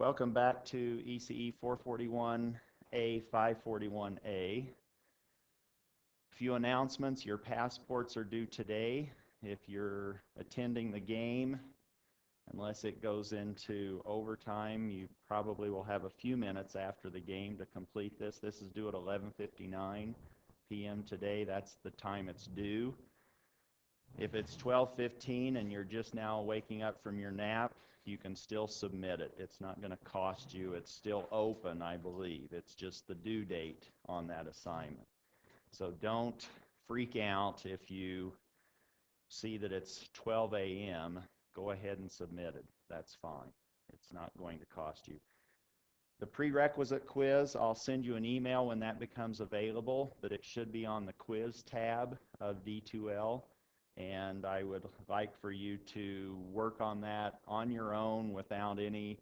Welcome back to ECE 441A, 541A. Few announcements. Your passports are due today. If you're attending the game, unless it goes into overtime, you probably will have a few minutes after the game to complete this. This is due at 11:59 p.m. today. That's the time it's due. If it's 12:15 and you're just now waking up from your nap, you can still submit it. It's not going to cost you. It's still open, I believe. It's just the due date on that assignment. So don't freak out if you see that it's 12 a.m. Go ahead and submit it. That's fine. It's not going to cost you. The prerequisite quiz, I'll send you an email when that becomes available, but it should be on the quiz tab of D2L. And I would like for you to work on that on your own without any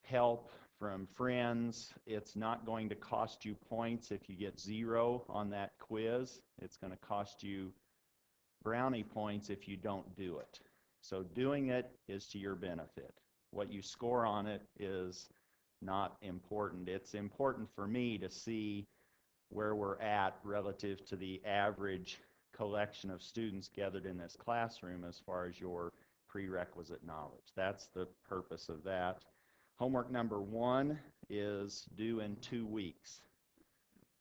help from friends. It's not going to cost you points if you get 0 on that quiz. It's going to cost you brownie points if you don't do it. So doing it is to your benefit. What you score on it is not important. It's important for me to see where we're at relative to the average collection of students gathered in this classroom as far as your prerequisite knowledge. That's the purpose of that. Homework number 1 is due in 2 weeks.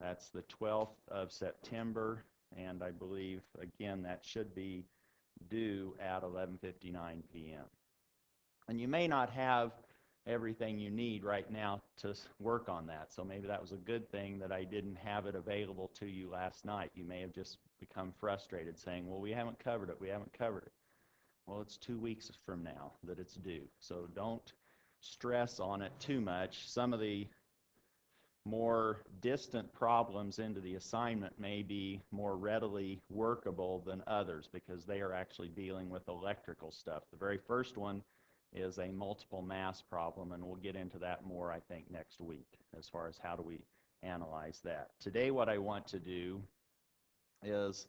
That's the 12th of September, and I believe, again, that should be due at 11:59 p.m. And you may not have everything you need right now to work on that. So maybe that was a good thing that I didn't have it available to you last night. You may have just become frustrated saying, well, we haven't covered it, we haven't covered it. Well, it's 2 weeks from now that it's due. So don't stress on it too much. Some of the more distant problems into the assignment may be more readily workable than others because they are actually dealing with electrical stuff. The very first one is a multiple mass problem, and we'll get into that more, I think, next week as far as how do we analyze that. Today what I want to do is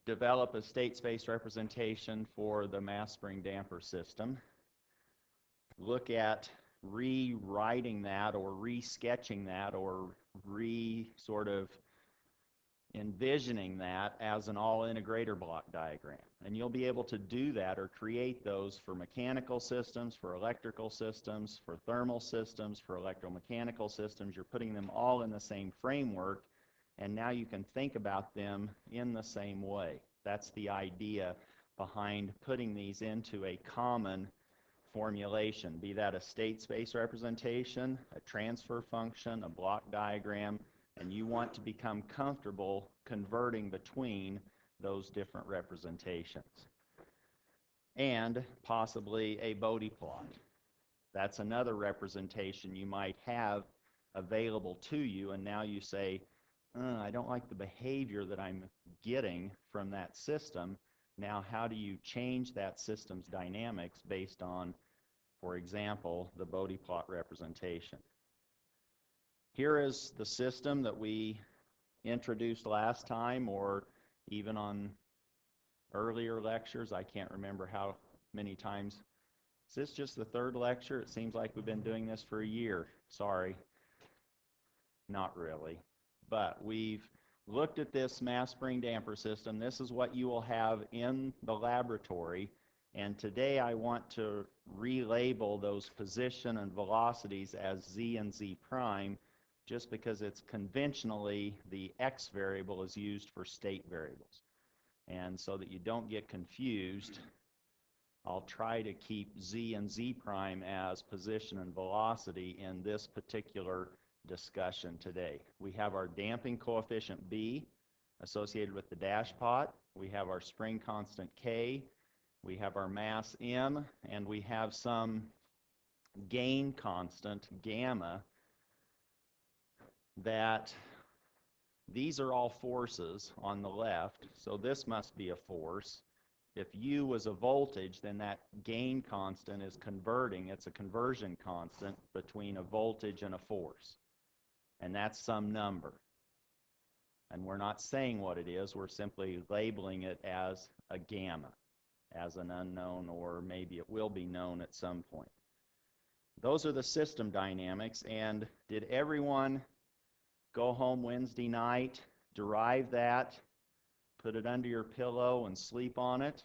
develop a state space representation for the mass spring damper system, look at rewriting that or re-sketching that or sort of envisioning that as an all-integrator block diagram. And you'll be able to do that or create those for mechanical systems, for electrical systems, for thermal systems, for electromechanical systems. You're putting them all in the same framework, and now you can think about them in the same way. That's the idea behind putting these into a common formulation, be that a state space representation, a transfer function, a block diagram, and you want to become comfortable converting between those different representations. And possibly a Bode plot. That's another representation you might have available to you, and now you say, I don't like the behavior that I'm getting from that system. Now, how do you change that system's dynamics based on, for example, the Bode plot representation? Here is the system that we introduced last time, or even on earlier lectures. I can't remember how many times. Is this just the 3rd lecture? It seems like we've been doing this for a year. Sorry. Not really. But we've looked at this mass spring damper system. This is what you will have in the laboratory. And today I want to relabel those position and velocities as z and z prime, just because it's conventionally the x variable is used for state variables. And so that you don't get confused, I'll try to keep z and z prime as position and velocity in this particular discussion today. We have our damping coefficient B associated with the dash pot. We have our spring constant K. We have our mass M, and we have some gain constant, gamma, that these are all forces on the left, so this must be a force. If U was a voltage, then that gain constant is converting. It's a conversion constant between a voltage and a force, and that's some number. And we're not saying what it is, we're simply labeling it as a gamma, as an unknown, or maybe it will be known at some point. those are the system dynamics. And did everyone go home Wednesday night, derive that, put it under your pillow and sleep on it?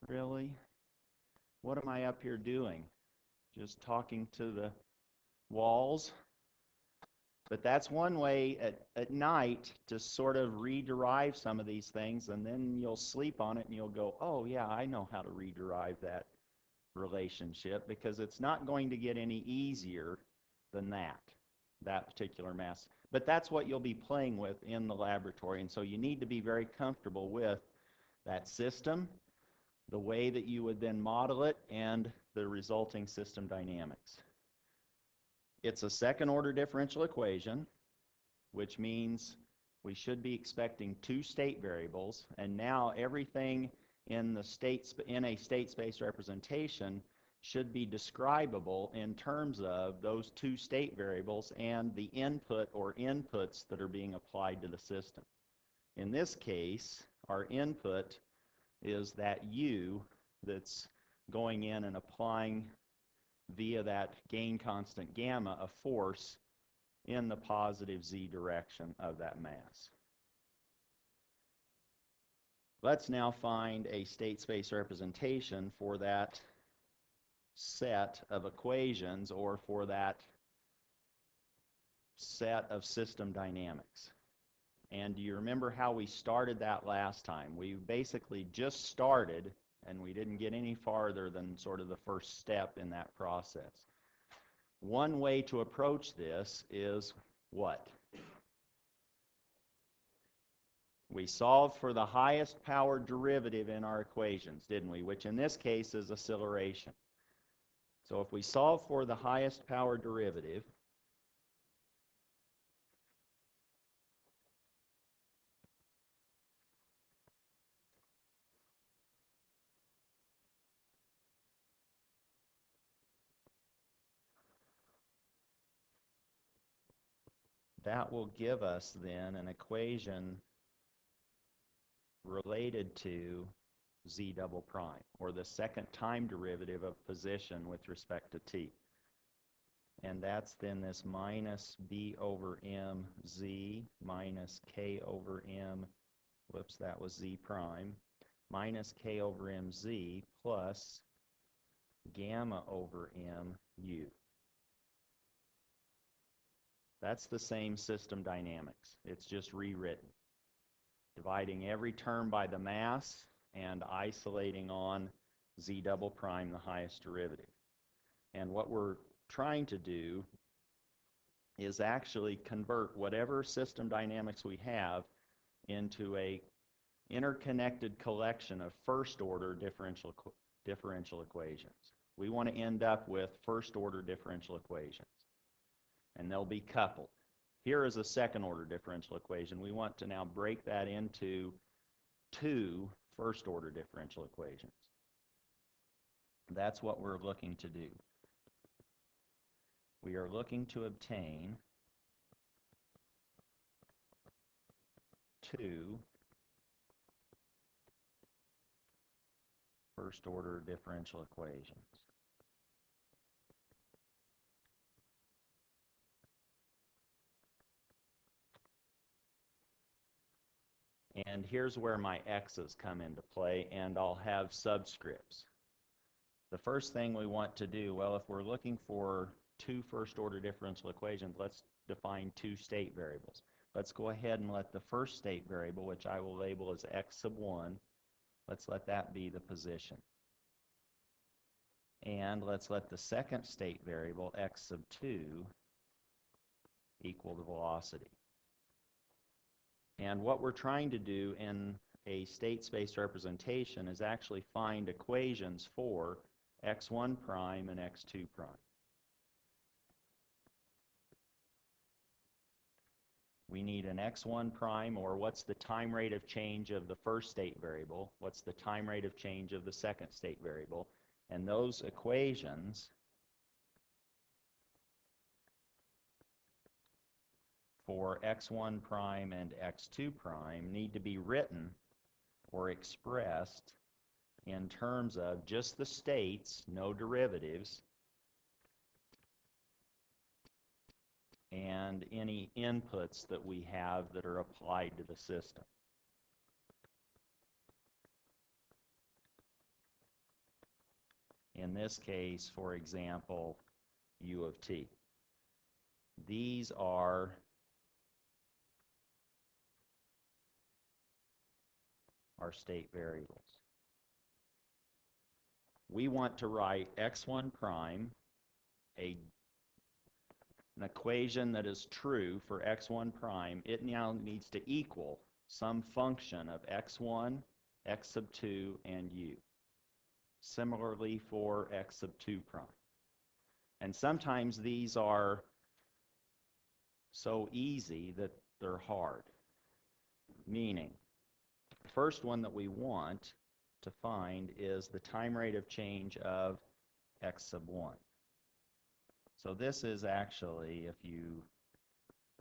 Really? What am I up here doing? Just talking to the walls? But that's one way at night to sort of rederive some of these things, and then you'll sleep on it and you'll go, oh yeah, I know how to rederive that relationship, because it's not going to get any easier than that particular mass. But that's what you'll be playing with in the laboratory, and so you need to be very comfortable with that system, the way that you would then model it, and the resulting system dynamics. It's a second order differential equation, which means we should be expecting two state variables, and now everything in a state space representation should be describable in terms of those two state variables and the input or inputs that are being applied to the system. In this case, our input is that U that's going in and applying via that gain constant gamma a force in the positive z direction of that mass. Let's now find a state space representation for that set of equations, or for that set of system dynamics. And do you remember how we started that last time? We basically just started, and we didn't get any farther than sort of the first step in that process. One way to approach this is what? We solved for the highest power derivative in our equations, didn't we? Which in this case is acceleration. So if we solve for the highest power derivative, that will give us then an equation related to z double prime, or the second time derivative of position with respect to t. And that's then this minus b over m z minus k over m, whoops, that was z prime, minus k over mz plus gamma over m u. That's the same system dynamics. It's just rewritten, dividing every term by the mass and isolating on z double prime, the highest derivative. And what we're trying to do is actually convert whatever system dynamics we have into a interconnected collection of first order differential equations. We want to end up with first order differential equations, and they'll be coupled. Here is a second order differential equation. We want to now break that into two first order differential equations. That's what we're looking to do. We are looking to obtain two first order differential equations. And here's where my x's come into play, and I'll have subscripts. The first thing we want to do, well, if we're looking for two first order differential equations, let's define two state variables. Let's go ahead and let the first state variable, which I will label as x sub 1, let's let that be the position. And let's let the second state variable, x sub 2, equal the velocity. And what we're trying to do in a state space representation is actually find equations for x1 prime and x2 prime. We need an x1 prime, or what's the time rate of change of the first state variable, what's the time rate of change of the second state variable, and those equations for x1 prime and x2 prime need to be written or expressed in terms of just the states, no derivatives, and any inputs that we have that are applied to the system. In this case, for example, u of t. These are our state variables. We want to write x1 prime, an equation that is true for x1 prime. It now needs to equal some function of x1, x sub 2, and u. Similarly for x sub 2 prime. And sometimes these are so easy that they're hard. Meaning, the first one that we want to find is the time rate of change of x sub 1. So this is actually, if you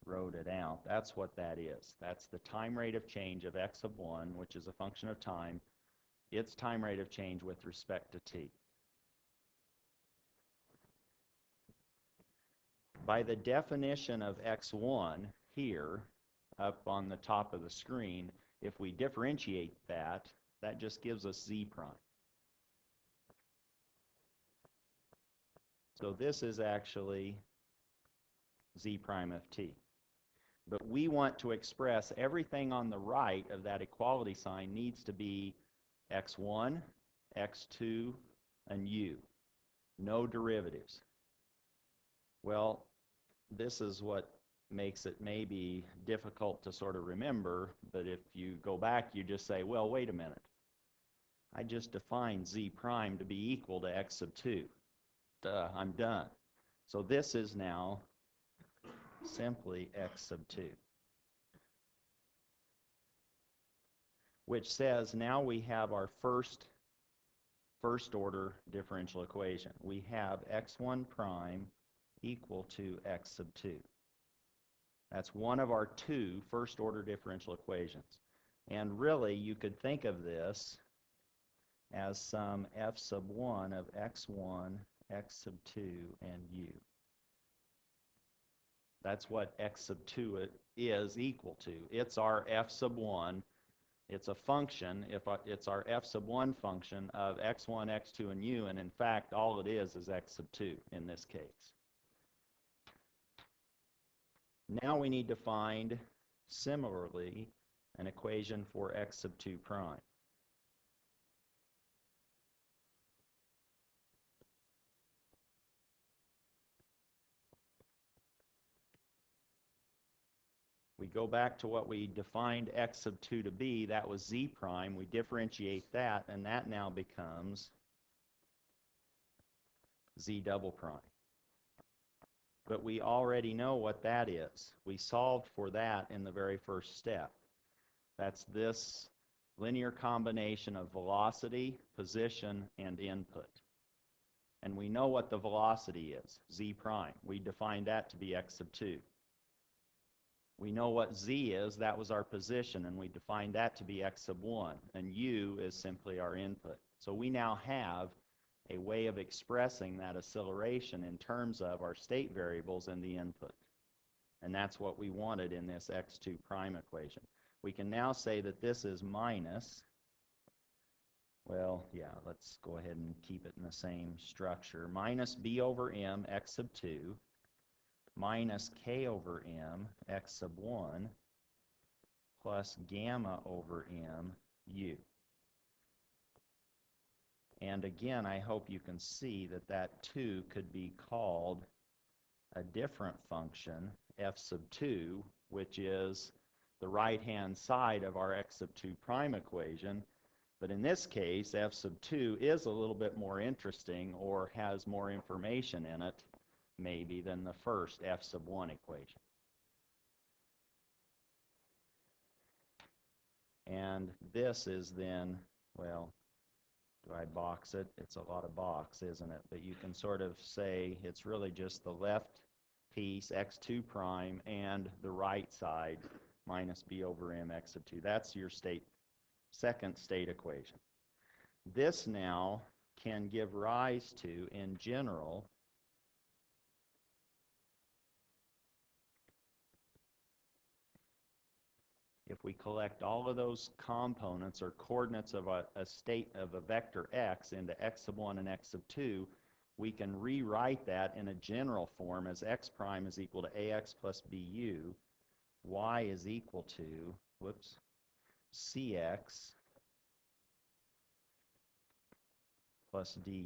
wrote it out, that's what that is. That's the time rate of change of x sub 1, which is a function of time, its time rate of change with respect to t. By the definition of x1 here, up on the top of the screen, if we differentiate that, that just gives us z prime. So this is actually z prime of t. But we want to express everything on the right of that equality sign needs to be x1, x2, and u. No derivatives. Well, this is what makes it maybe difficult to sort of remember, but if you go back, you just say, well, wait a minute. I just defined z prime to be equal to x sub 2. Duh, I'm done. So this is now simply x sub 2. Which says now we have our first order differential equation. We have x1 prime equal to x sub 2. That's one of our two first order differential equations. And really, you could think of this as some f sub 1 of x1, x sub 2, and u. That's what x sub 2 is equal to. It's our f sub 1. It's a function, it's our f sub 1 function of x1, x2, and u, and in fact, all it is x sub 2 in this case. Now we need to find, similarly, an equation for x sub 2 prime. We go back to what we defined x sub 2 to be. That was z prime. We differentiate that, and that now becomes z double prime. But we already know what that is. We solved for that in the very first step. That's this linear combination of velocity, position, and input. And we know what the velocity is, z prime. We defined that to be x sub 2. We know what z is, that was our position, and we defined that to be x sub 1. And u is simply our input. So we now have a way of expressing that acceleration in terms of our state variables and the input. And that's what we wanted in this x2 prime equation. We can now say that this is minus, well, yeah, let's go ahead and keep it in the same structure, minus b over m x sub 2 minus k over m x sub 1 plus gamma over m u. And again, I hope you can see that that 2 could be called a different function, f sub 2, which is the right-hand side of our x sub 2 prime equation. But in this case, f sub 2 is a little bit more interesting or has more information in it, maybe, than the first f sub 1 equation. And this is then, well, do I box it? It's a lot of box, isn't it? But you can sort of say it's really just the left piece, x2 prime, and the right side, minus b over m x sub 2. That's your second state equation. This now can give rise to, in general, if we collect all of those components or coordinates of a state of a vector x into x sub 1 and x sub 2, we can rewrite that in a general form as x prime is equal to ax plus bu, y is equal to, cx plus du,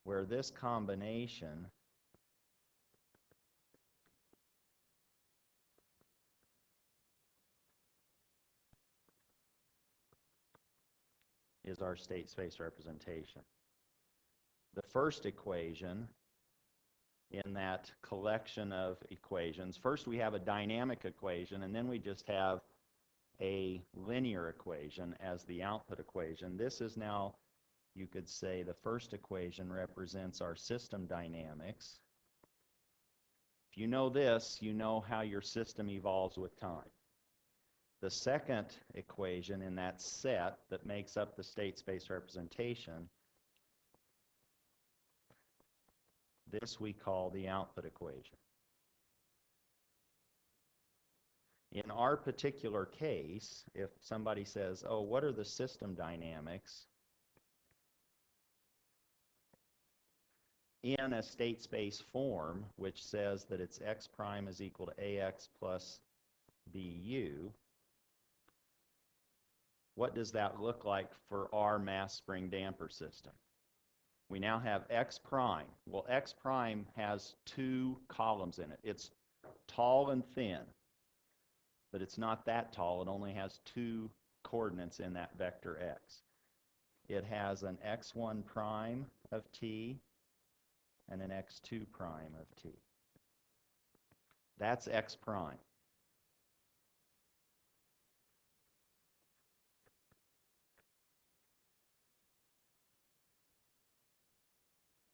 where this combination is our state space representation. The first equation in that collection of equations, first we have a dynamic equation, and then we just have a linear equation as the output equation. This is now, you could say, the first equation represents our system dynamics. If you know this, you know how your system evolves with time. The second equation in that set that makes up the state space representation, this we call the output equation. In our particular case, if somebody says, oh, what are the system dynamics in a state space form, which says that it's x prime is equal to ax plus bu, what does that look like for our mass spring damper system? We now have x prime. Well, x prime has two columns in it. It's tall and thin, but it's not that tall. It only has two coordinates in that vector x. It has an x1 prime of t and an x2 prime of t. That's x prime.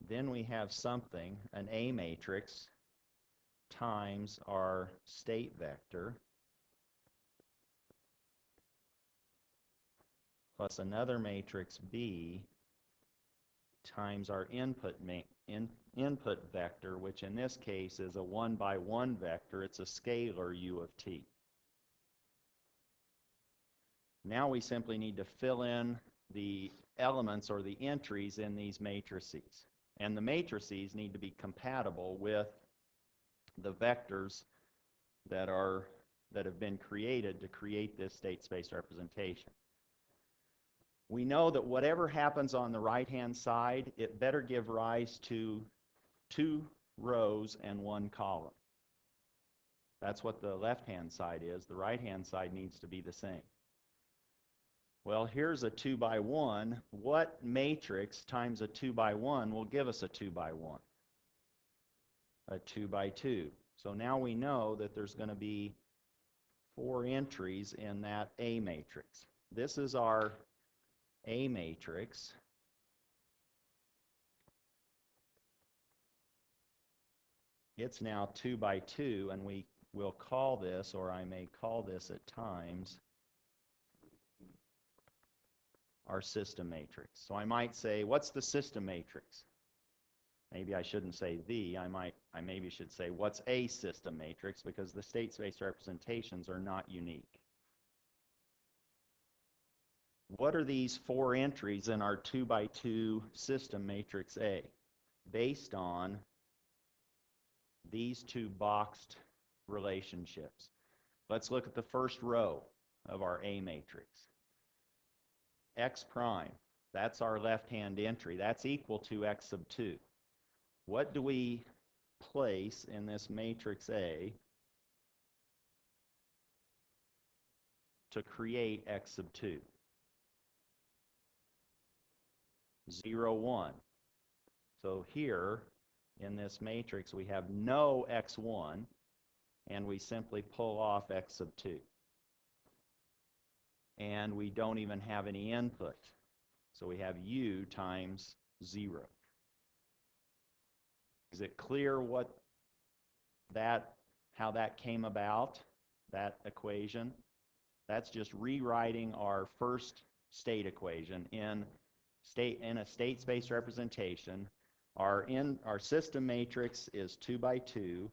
Then we have something, an A matrix times our state vector plus another matrix B times our input vector, which in this case is a 1 by 1 vector. It's a scalar u of t. Now we simply need to fill in the elements or the entries in these matrices. And the matrices need to be compatible with the vectors that have been created to create this state space representation. We know that whatever happens on the right-hand side, it better give rise to 2 rows and 1 column. That's what the left-hand side is. The right-hand side needs to be the same. Well, here's a 2 by 1. What matrix times a 2 by 1 will give us a 2 by 1? A 2 by 2. So now we know that there's going to be 4 entries in that A matrix. This is our A matrix. It's now 2 by 2, and we will call this, or I may call this at times, our system matrix. So I might say, what's the system matrix? Maybe I shouldn't say the, I maybe should say, what's a system matrix, because the state space representations are not unique. What are these 4 entries in our 2 by 2 system matrix A? Based on these 2 boxed relationships. Let's look at the first row of our A matrix. X prime, that's our left-hand entry. That's equal to x sub 2. What do we place in this matrix A to create x sub 2? 0, 1. So here in this matrix we have no x1, and we simply pull off x sub 2. And we don't even have any input. So we have u times 0. Is it clear how that came about, that equation? That's just rewriting our first state equation in in a state space representation, our system matrix is 2 by 2,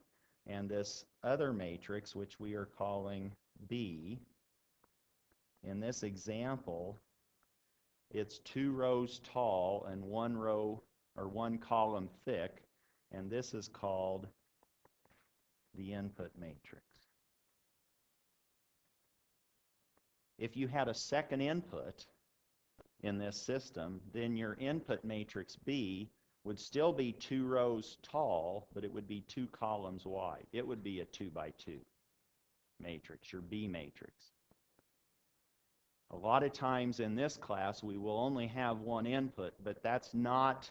and this other matrix, which we are calling B, in this example, it's 2 rows tall and 1 row or 1 column thick, and this is called the input matrix. If you had a second input in this system, then your input matrix B would still be 2 rows tall, but it would be 2 columns wide. It would be a 2 by 2 matrix, your B matrix. A lot of times in this class, we will only have one input, but that's not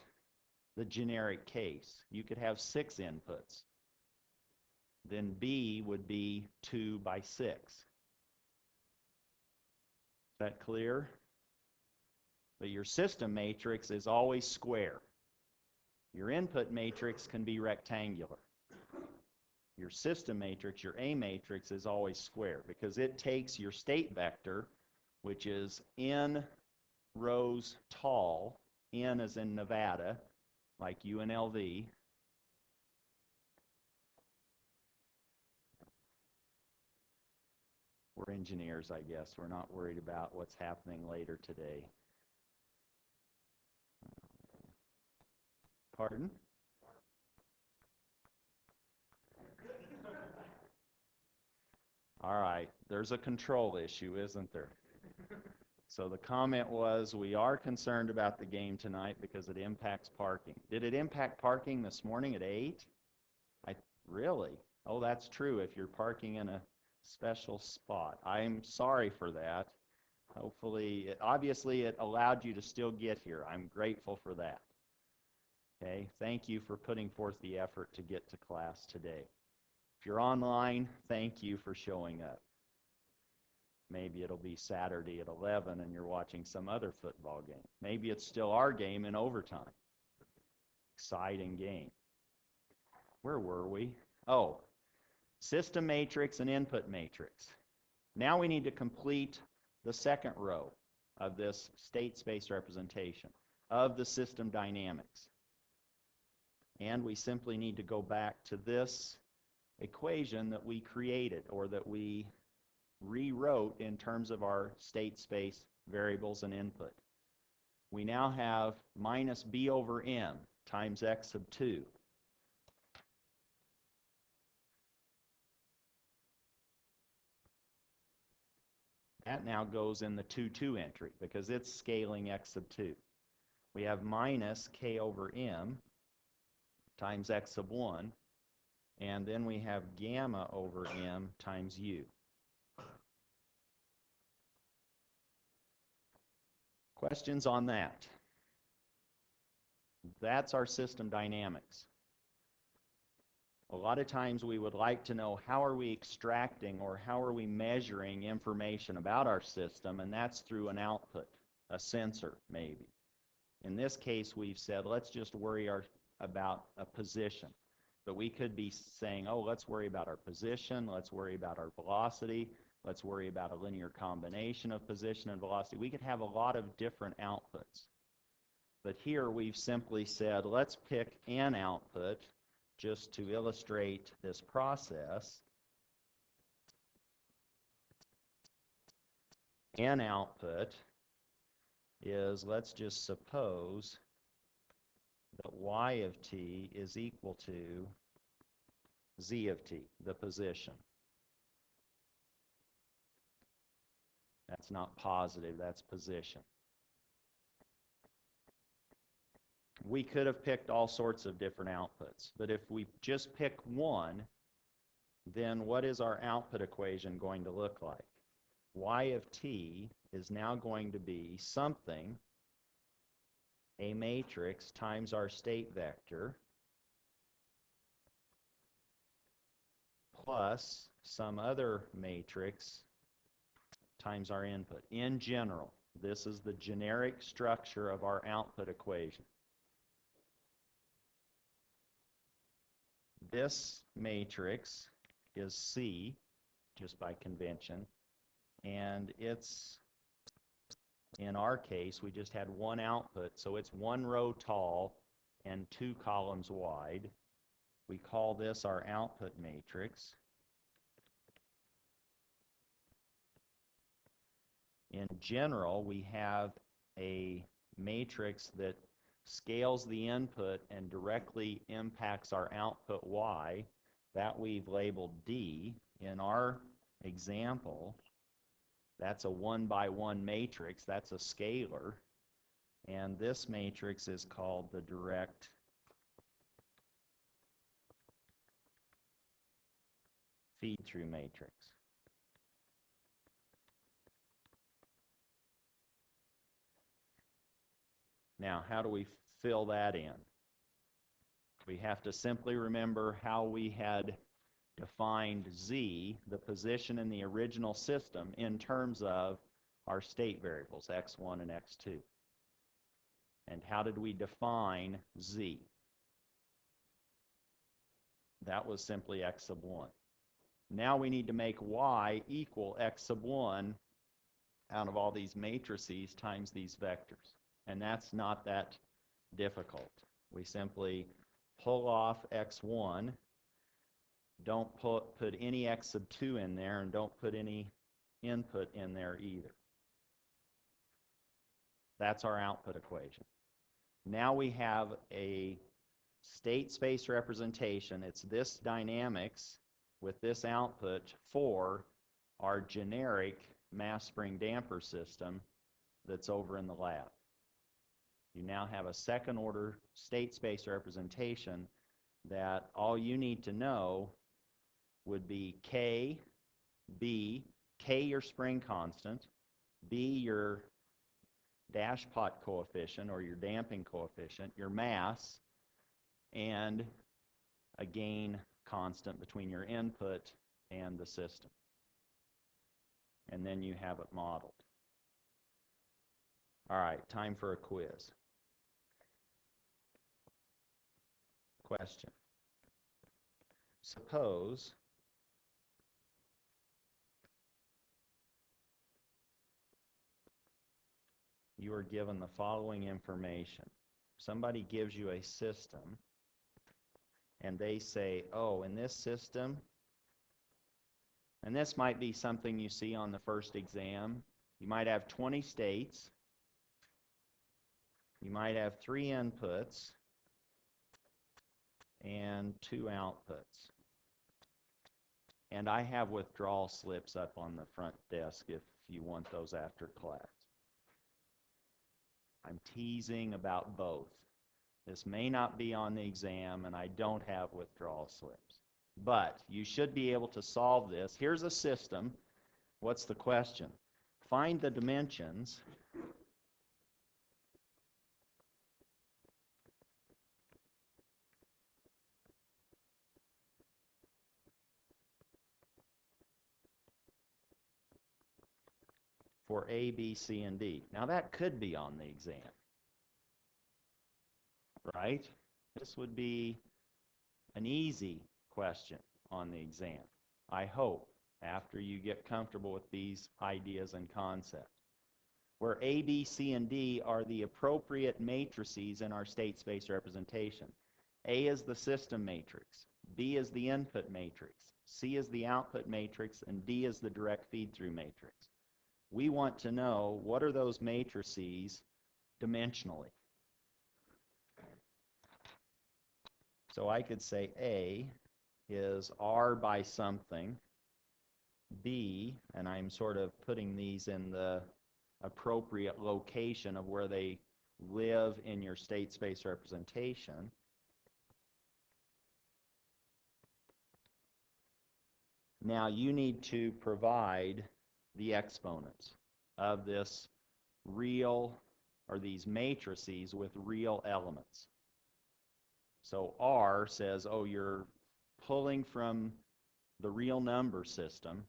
the generic case. You could have 6 inputs. Then B would be 2 by 6. Is that clear? But your system matrix is always square. Your input matrix can be rectangular. Your system matrix, your A matrix, is always square because it takes your state vector, which is n rows tall, n as in Nevada, like UNLV. We're engineers, I guess. We're not worried about what's happening later today. Pardon? All right, there's a control issue, isn't there? So the comment was, we are concerned about the game tonight because it impacts parking. Did it impact parking this morning at 8? Really? Oh, that's true if you're parking in a special spot. I'm sorry for that. Hopefully, obviously it allowed you to still get here. I'm grateful for that. Okay, thank you for putting forth the effort to get to class today. If you're online, thank you for showing up. Maybe it'll be Saturday at 11 and you're watching some other football game. Maybe it's still our game in overtime. Exciting game. Where were we? Oh, system matrix and input matrix. Now we need to complete the second row of this state space representation of the system dynamics. And we simply need to go back to this equation that we created or that we rewrote in terms of our state space variables and input. We now have minus b over m times x sub 2. That now goes in the 2, 2 entry because it's scaling x sub 2. We have minus k over m times x sub 1, and then we have gamma over m times u. Questions on that? That's our system dynamics. A lot of times we would like to know how are we extracting or how are we measuring information about our system, and that's through an output, a sensor maybe. In this case, we've said let's just worry about a position. But we could be saying, oh, let's worry about our position, let's worry about our velocity, let's worry about a linear combination of position and velocity. We could have a lot of different outputs. But here we've simply said, let's pick an output just to illustrate this process. An output is, let's just suppose that y of t is equal to z of t, the position. That's not positive, that's position. We could have picked all sorts of different outputs, but if we just pick one, then what is our output equation going to look like? Y of t is now going to be something, a matrix times our state vector, plus some other matrix times our input. In general, this is the generic structure of our output equation. This matrix is C, just by convention, and its In our case, we just had one output, so it's one row tall and two columns wide. We call this our output matrix. In general, we have a matrix that scales the input and directly impacts our output y. That we've labeled D. In our example, that's a 1-by-1 matrix. That's a scalar. And this matrix is called the direct feed-through matrix. Now, how do we fill that in? We have to simply remember how we had defined Z, the position in the original system, in terms of our state variables, x1 and x2. And how did we define Z? That was simply x sub 1. Now we need to make y equal x sub 1 out of all these matrices times these vectors. And that's not that difficult. We simply pull off x1, don't put any x sub 2 in there, and don't put any input in there either. That's our output equation. Now we have a state space representation. It's this dynamics with this output for our generic mass spring damper system that's over in the lab. You now have a second order state space representation that all you need to know would be K, B, K your spring constant, B your dash pot coefficient or your damping coefficient, your mass, and a gain constant between your input and the system. And then you have it modeled. All right, time for a quiz. Question. Suppose you are given the following information. Somebody gives you a system, and they say, oh, in this system, and this might be something you see on the first exam, you might have 20 states, you might have 3 inputs, and 2 outputs. And I have withdrawal slips up on the front desk if you want those after class. I'm teasing about both. This may not be on the exam, and I don't have withdrawal slips. But you should be able to solve this. Here's a system. What's the question? Find the dimensions for A, B, C, and D. Now that could be on the exam, right? This would be an easy question on the exam, I hope, after you get comfortable with these ideas and concepts. Where A, B, C, and D are the appropriate matrices in our state space representation. A is the system matrix, B is the input matrix, C is the output matrix, and D is the direct feed-through matrix. We want to know what are those matrices dimensionally. So I could say A is R by something, B, and I'm sort of putting these in the appropriate location of where they live in your state space representation. Now you need to provide the exponents of this real, or these matrices with real elements. So R says, oh, you're pulling from the real number system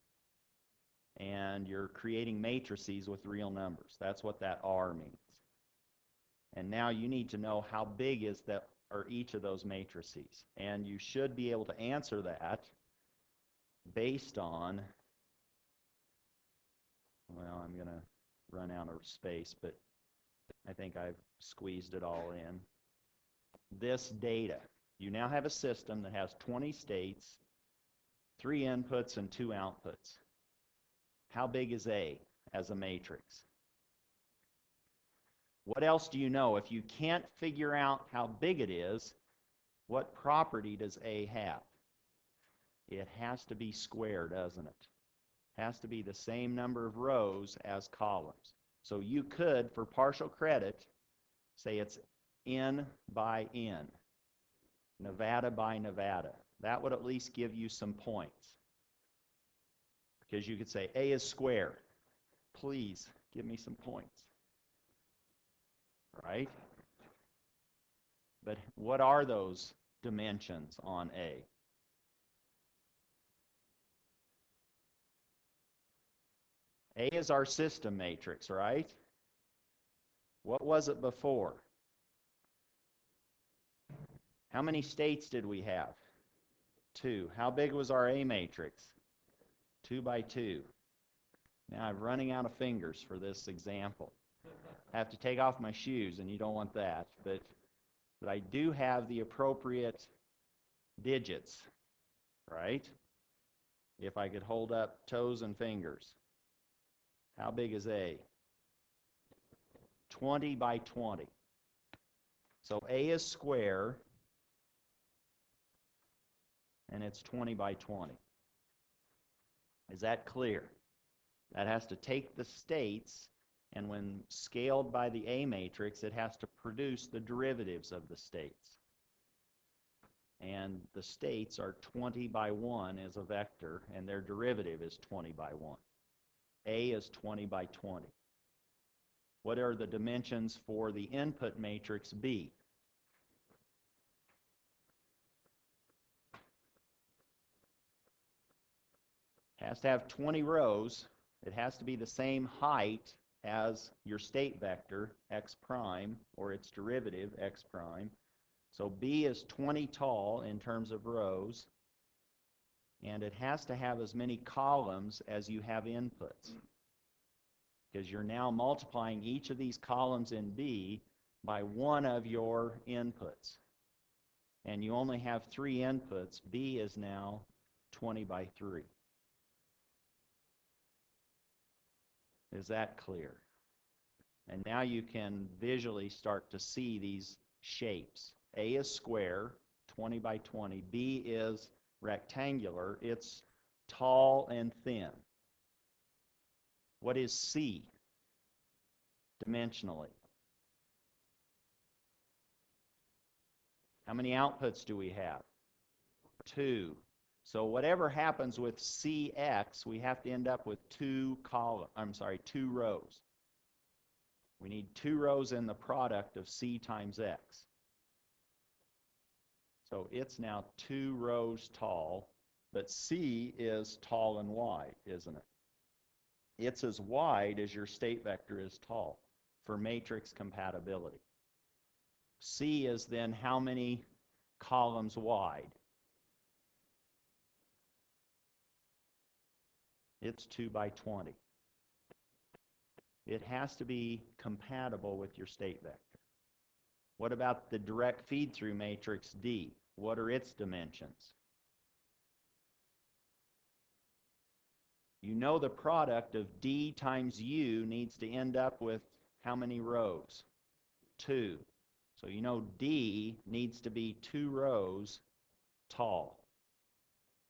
and you're creating matrices with real numbers. That's what that R means. And now you need to know how big is that, or each of those matrices. And you should be able to answer that based on, well, I'm going to run out of space, but I think I've squeezed it all in. This data. You now have a system that has 20 states, 3 inputs and 2 outputs. How big is A as a matrix? What else do you know? If you can't figure out how big it is, what property does A have? It has to be square, doesn't it? It has to be the same number of rows as columns. So you could, for partial credit, say it's N by N, Nevada by Nevada. That would at least give you some points. Because you could say A is square. Please give me some points. Right? But what are those dimensions on A? A is our system matrix, right? What was it before? How many states did we have? 2. How big was our A matrix? 2 by 2. Now I'm running out of fingers for this example. I have to take off my shoes, and you don't want that, but I do have the appropriate digits, right? If I could hold up toes and fingers. How big is A? 20 by 20. So A is square, and it's 20 by 20. Is that clear? That has to take the states, and when scaled by the A matrix, it has to produce the derivatives of the states. And the states are 20 by 1 as a vector, and their derivative is 20 by 1. A is 20 by 20. What are the dimensions for the input matrix B? It has to have 20 rows. It has to be the same height as your state vector, x prime, or its derivative, x prime. So B is 20 tall in terms of rows, and it has to have as many columns as you have inputs, because you're now multiplying each of these columns in B by one of your inputs. And you only have 3 inputs. B is now 20 by 3. Is that clear? And now you can visually start to see these shapes. A is square, 20 by 20. B is rectangular. It's tall and thin. What is C dimensionally? How many outputs do we have? 2. So whatever happens with CX, we have to end up with 2 rows. We need 2 rows in the product of C times X. So it's now 2 rows tall, but C is tall and wide, isn't it? It's as wide as your state vector is tall for matrix compatibility. C is then how many columns wide? It's 2 by 20. It has to be compatible with your state vector. What about the direct feed-through matrix D? What are its dimensions? You know the product of D times U needs to end up with how many rows? 2. So you know D needs to be 2 rows tall.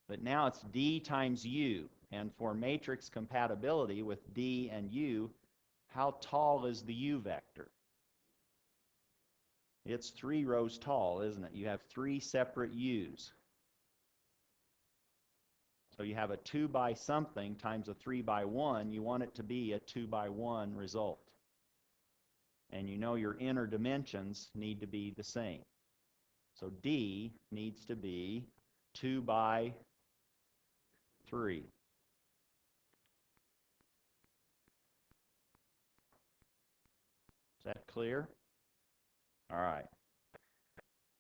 But now it's D times U. And for matrix compatibility with D and U, how tall is the U vector? It's 3 rows tall, isn't it? You have 3 separate U's. So you have a 2 by something times a 3 by 1. You want it to be a 2 by 1 result. And you know your inner dimensions need to be the same. So D needs to be 2 by 3. Is that clear? All right.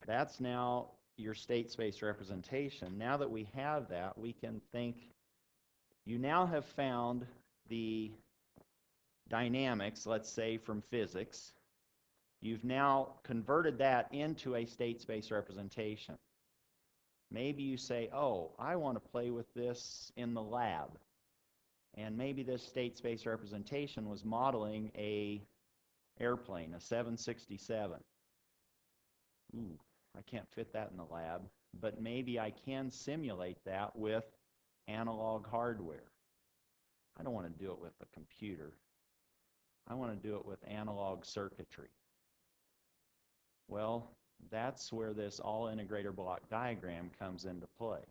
That's now your state space representation. Now that we have that, we can think, you now have found the dynamics, let's say from physics, you've now converted that into a state space representation. Maybe you say, oh, I want to play with this in the lab. And maybe this state space representation was modeling a airplane, a 767. Ooh, I can't fit that in the lab, but maybe I can simulate that with analog hardware. I don't want to do it with a computer. I want to do it with analog circuitry. Well, that's where this all-integrator block diagram comes into play.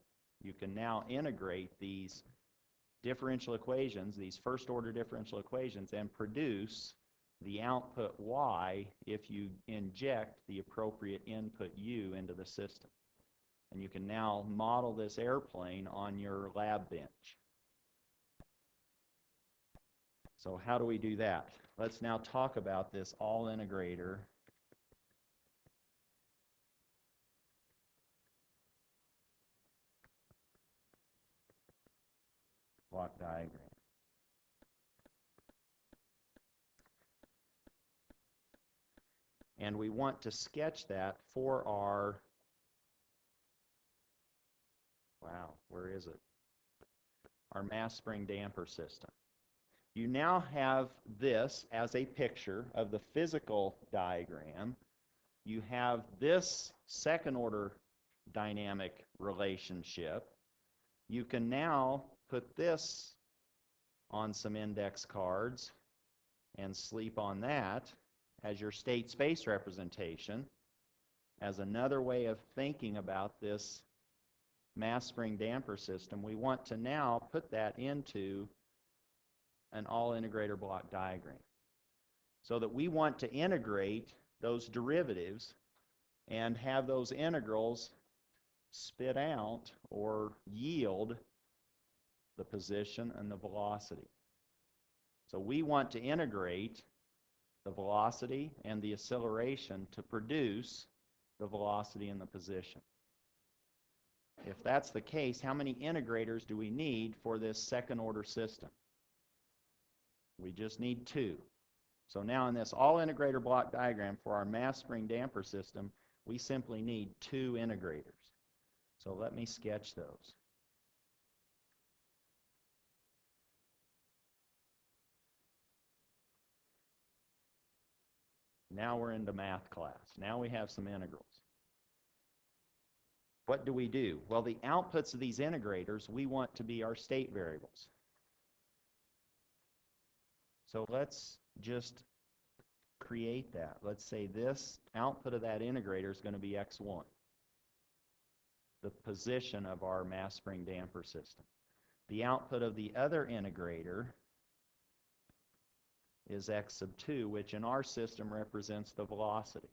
You can now integrate these differential equations, these first-order differential equations, and produce the output y if you inject the appropriate input u into the system. And you can now model this airplane on your lab bench. So how do we do that? Let's now talk about this all-integrator block diagram. And we want to sketch that for our, where is it? Our mass spring damper system. You now have this as a picture of the physical diagram. You have this second order dynamic relationship. You can now put this on some index cards and sleep on that as your state space representation, as another way of thinking about this mass spring damper system. We want to now put that into an all-integrator block diagram, so that we want to integrate those derivatives and have those integrals spit out or yield the position and the velocity. So we want to integrate the velocity and the acceleration to produce the velocity and the position. If that's the case, how many integrators do we need for this second order system? We just need 2. So now in this all-integrator block diagram for our mass spring damper system, we simply need 2 integrators. So let me sketch those. Now we're into math class. Now we have some integrals. What do? Well, the outputs of these integrators we want to be our state variables. So let's just create that. Let's say this output of that integrator is going to be x1, the position of our mass spring damper system. The output of the other integrator is x sub 2, which in our system represents the velocity.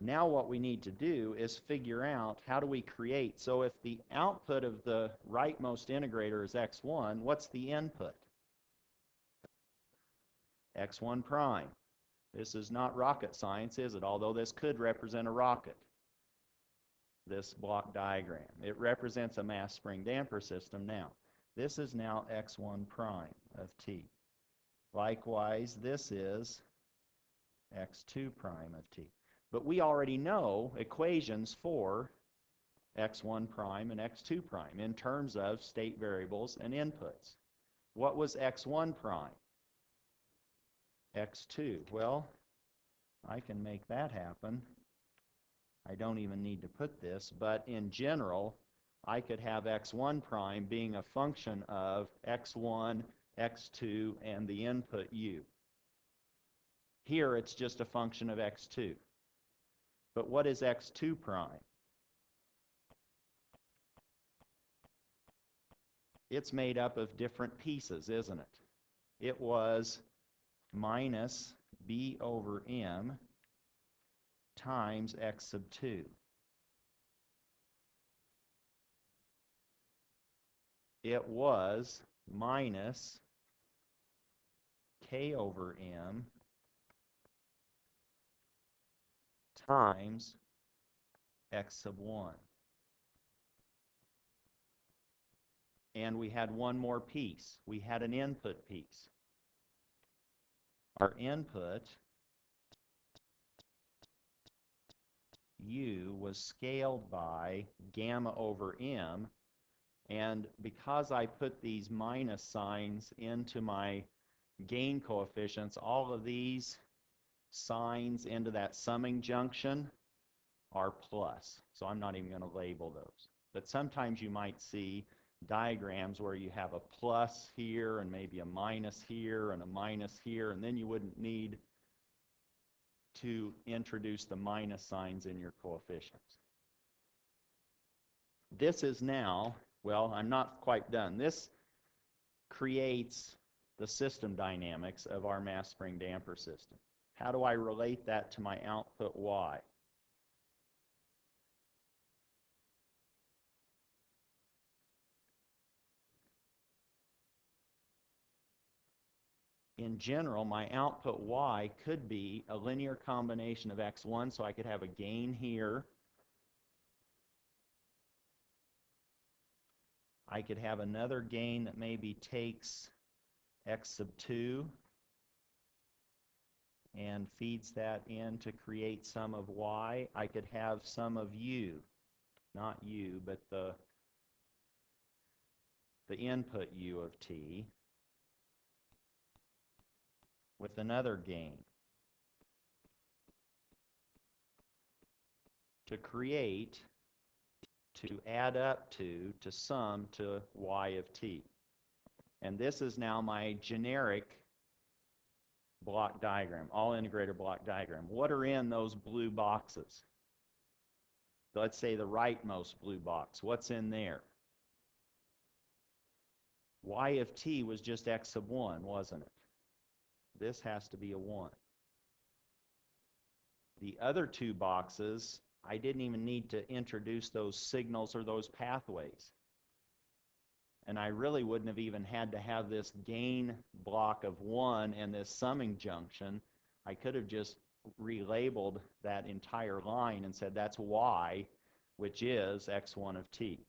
Now what we need to do is figure out how do we create. So if the output of the rightmost integrator is x1, what's the input? x1 prime. This is not rocket science, is it? Although this could represent a rocket, this block diagram. It represents a mass spring damper system now. This is now x1 prime of t. Likewise, this is x2 prime of t. But we already know equations for x1 prime and x2 prime in terms of state variables and inputs. What was x1 prime? x2. Well, I can make that happen. I don't even need to put this, but in general, I could have x1 prime being a function of x1, x2, and the input u. Here, it's just a function of x2. But what is x2 prime? It's made up of different pieces, isn't it? It was minus b over m times x sub 2. It was minus k over m times x sub 1. And we had one more piece. We had an input piece. our input, U, was scaled by gamma over M, and because I put these minus signs into my gain coefficients, all of these signs into that summing junction are plus. So I'm not even going to label those. But sometimes you might see diagrams where you have a plus here and maybe a minus here and a minus here, and then you wouldn't need to introduce the minus signs in your coefficients. This is now, well, I'm not quite done. This creates the system dynamics of our mass spring damper system. How do I relate that to my output Y? In general, my output Y could be a linear combination of X1, so I could have a gain here. I could have another gain that maybe takes X sub 2 and feeds that in to create some of Y. I could have some of U, not U, but the input U of T with another gain to create, to add up to sum to Y of T. And this is now my generic block diagram, all-integrator block diagram. What are in those blue boxes? Let's say the rightmost blue box. What's in there? Y of T was just X sub 1, wasn't it? This has to be a 1. The other two boxes, I didn't even need to introduce those signals or those pathways. And I really wouldn't have even had to have this gain block of 1 and this summing junction. I could have just relabeled that entire line and said that's Y, which is X1 of T.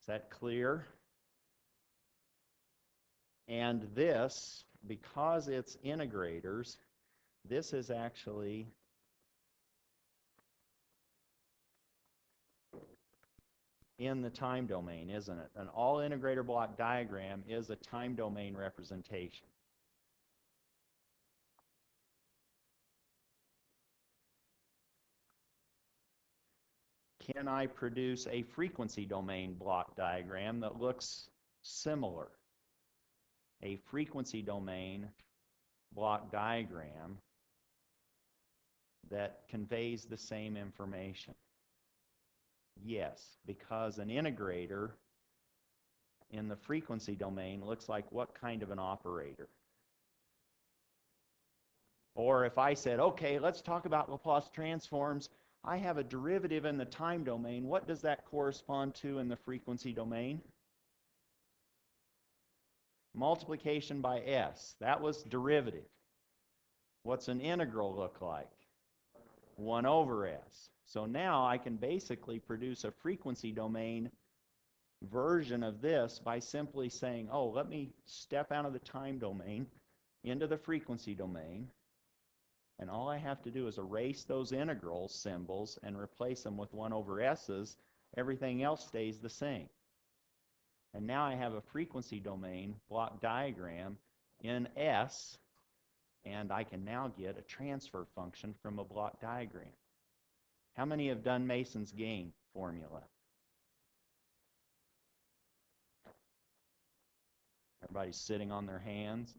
Is that clear? And this, because it's integrators, this is actually in the time domain, isn't it? An all-integrator block diagram is a time domain representation. Can I produce a frequency domain block diagram that looks similar? A frequency domain block diagram that conveys the same information? Yes, because an integrator in the frequency domain looks like what kind of an operator? Or if I said, okay, let's talk about Laplace transforms, I have a derivative in the time domain. What does that correspond to in the frequency domain? Multiplication by S. That was derivative. What's an integral look like? 1 over S. So now I can basically produce a frequency domain version of this by simply saying, oh, let me step out of the time domain into the frequency domain, and all I have to do is erase those integral symbols and replace them with 1 over S's. Everything else stays the same. And now I have a frequency domain block diagram in S, and I can now get a transfer function from a block diagram. How many have done Mason's gain formula? Everybody's sitting on their hands.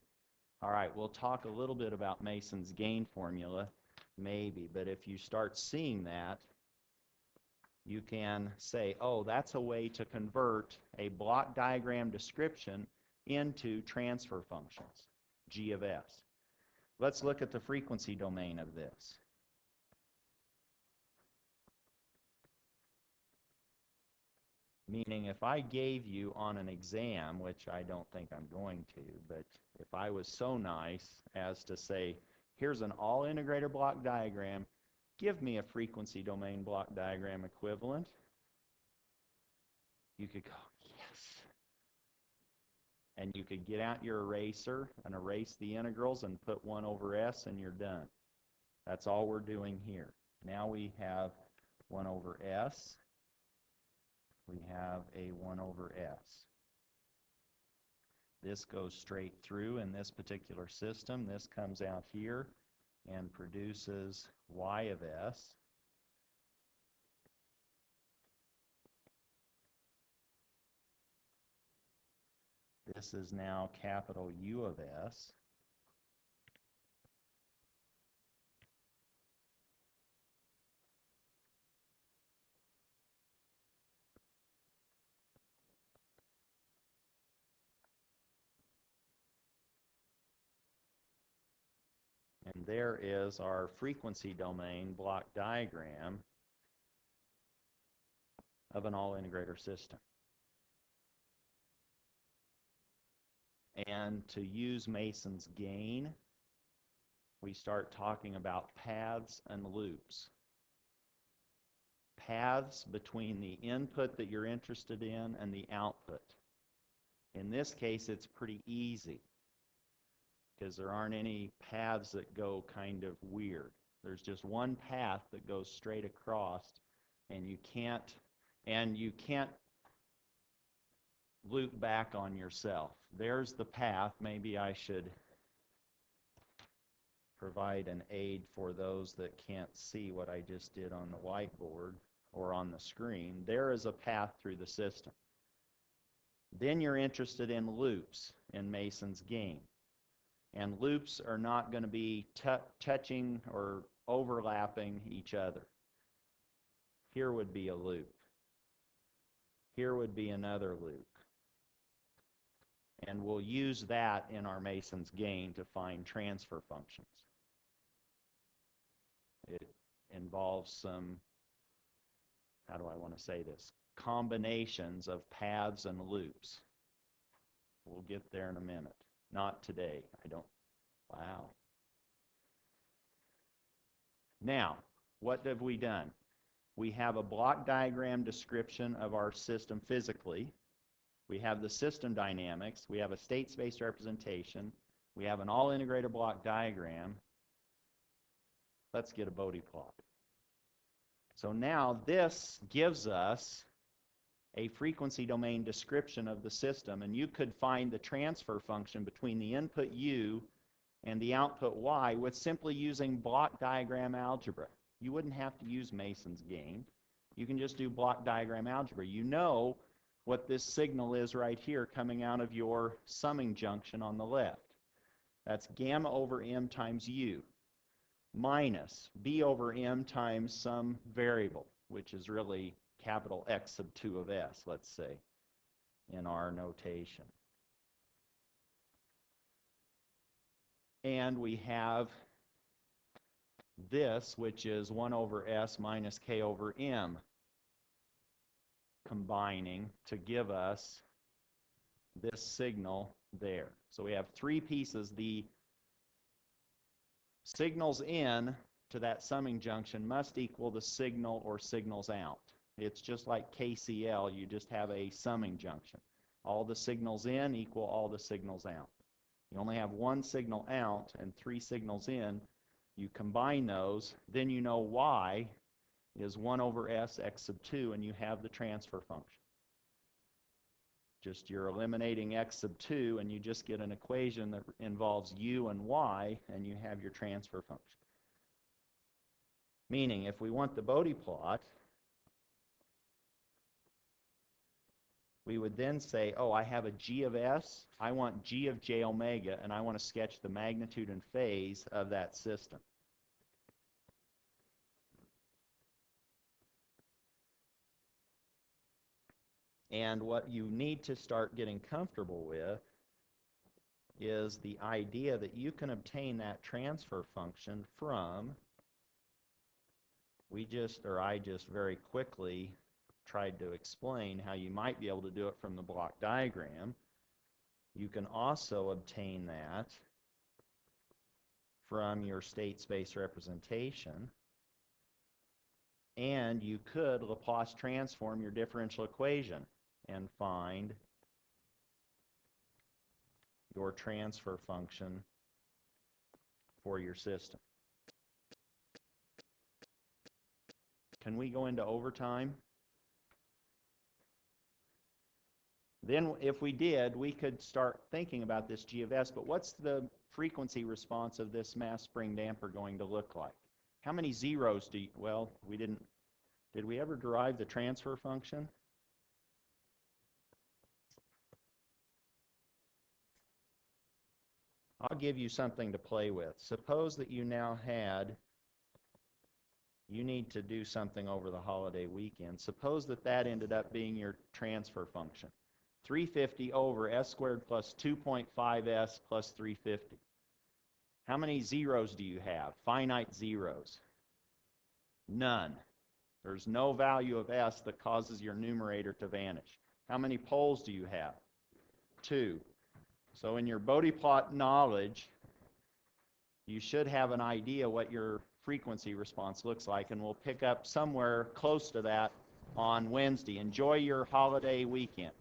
All right, we'll talk a little bit about Mason's gain formula, maybe, but if you start seeing that, you can say, oh, that's a way to convert a block diagram description into transfer functions, G of S. Let's look at the frequency domain of this. Meaning if I gave you on an exam, which I don't think I'm going to, but if I was so nice as to say, here's an all-integrator block diagram, give me a frequency domain block diagram equivalent, you could go, yes. And you could get out your eraser and erase the integrals and put 1 over s and you're done. That's all we're doing here. Now we have 1 over s. We have a 1 over s. This goes straight through in this particular system. This comes out here and produces y of s. This is now capital U of s. And there is our frequency domain block diagram of an all-integrator system. And to use Mason's gain, we start talking about paths and loops. Paths between the input that you're interested in and the output. In this case, it's pretty easy because there aren't any paths that go kind of weird. There's just one path that goes straight across, and you can't loop back on yourself. There's the path. Maybe I should provide an aid for those that can't see what I just did on the whiteboard or on the screen. There is a path through the system. Then you're interested in loops in Mason's gain. And loops are not going to be touching or overlapping each other. Here would be a loop. Here would be another loop. And we'll use that in our Mason's gain to find transfer functions. It involves some, how do I want to say this, combinations of paths and loops. We'll get there in a minute. Not today. Wow. Now, what have we done? We have a block diagram description of our system physically. We have the system dynamics. We have a state space representation. We have an all-integrator block diagram. Let's get a Bode plot. So now this gives us a frequency domain description of the system, and you could find the transfer function between the input U and the output Y with simply using block diagram algebra. You wouldn't have to use Mason's gain. You can just do block diagram algebra. You know what this signal is right here coming out of your summing junction on the left. That's gamma over M times U minus B over M times some variable, which is really capital X sub 2 of S, let's say, in our notation. And we have this, which is 1 over S minus K over M, combining to give us this signal there. So we have three pieces. The signals in to that summing junction must equal the signal or signals out. It's just like KCL, you just have a summing junction. All the signals in equal all the signals out. You only have one signal out and three signals in. You combine those, then you know Y is 1 over S x sub 2, and you have the transfer function. Just you're eliminating x sub 2, and you just get an equation that involves U and Y, and you have your transfer function. Meaning, if we want the Bode plot, we would then say, oh, I have a G of S, I want G of J omega, and I want to sketch the magnitude and phase of that system. And what you need to start getting comfortable with is the idea that you can obtain that transfer function from, I just very quickly tried to explain how you might be able to do it from the block diagram. You can also obtain that from your state space representation, and you could Laplace transform your differential equation and find your transfer function for your system. Can we go into overtime? Then if we did, we could start thinking about this G of S, but what's the frequency response of this mass spring damper going to look like? How many zeros do you, well, we didn't, did we ever derive the transfer function? I'll give you something to play with. Suppose that you now had, you need to do something over the holiday weekend. Suppose that that ended up being your transfer function. 350 over s squared plus 2.5s plus 350. How many zeros do you have? Finite zeros. None. There's no value of s that causes your numerator to vanish. How many poles do you have? 2. So in your Bode plot knowledge, you should have an idea what your frequency response looks like, and we'll pick up somewhere close to that on Wednesday. Enjoy your holiday weekend.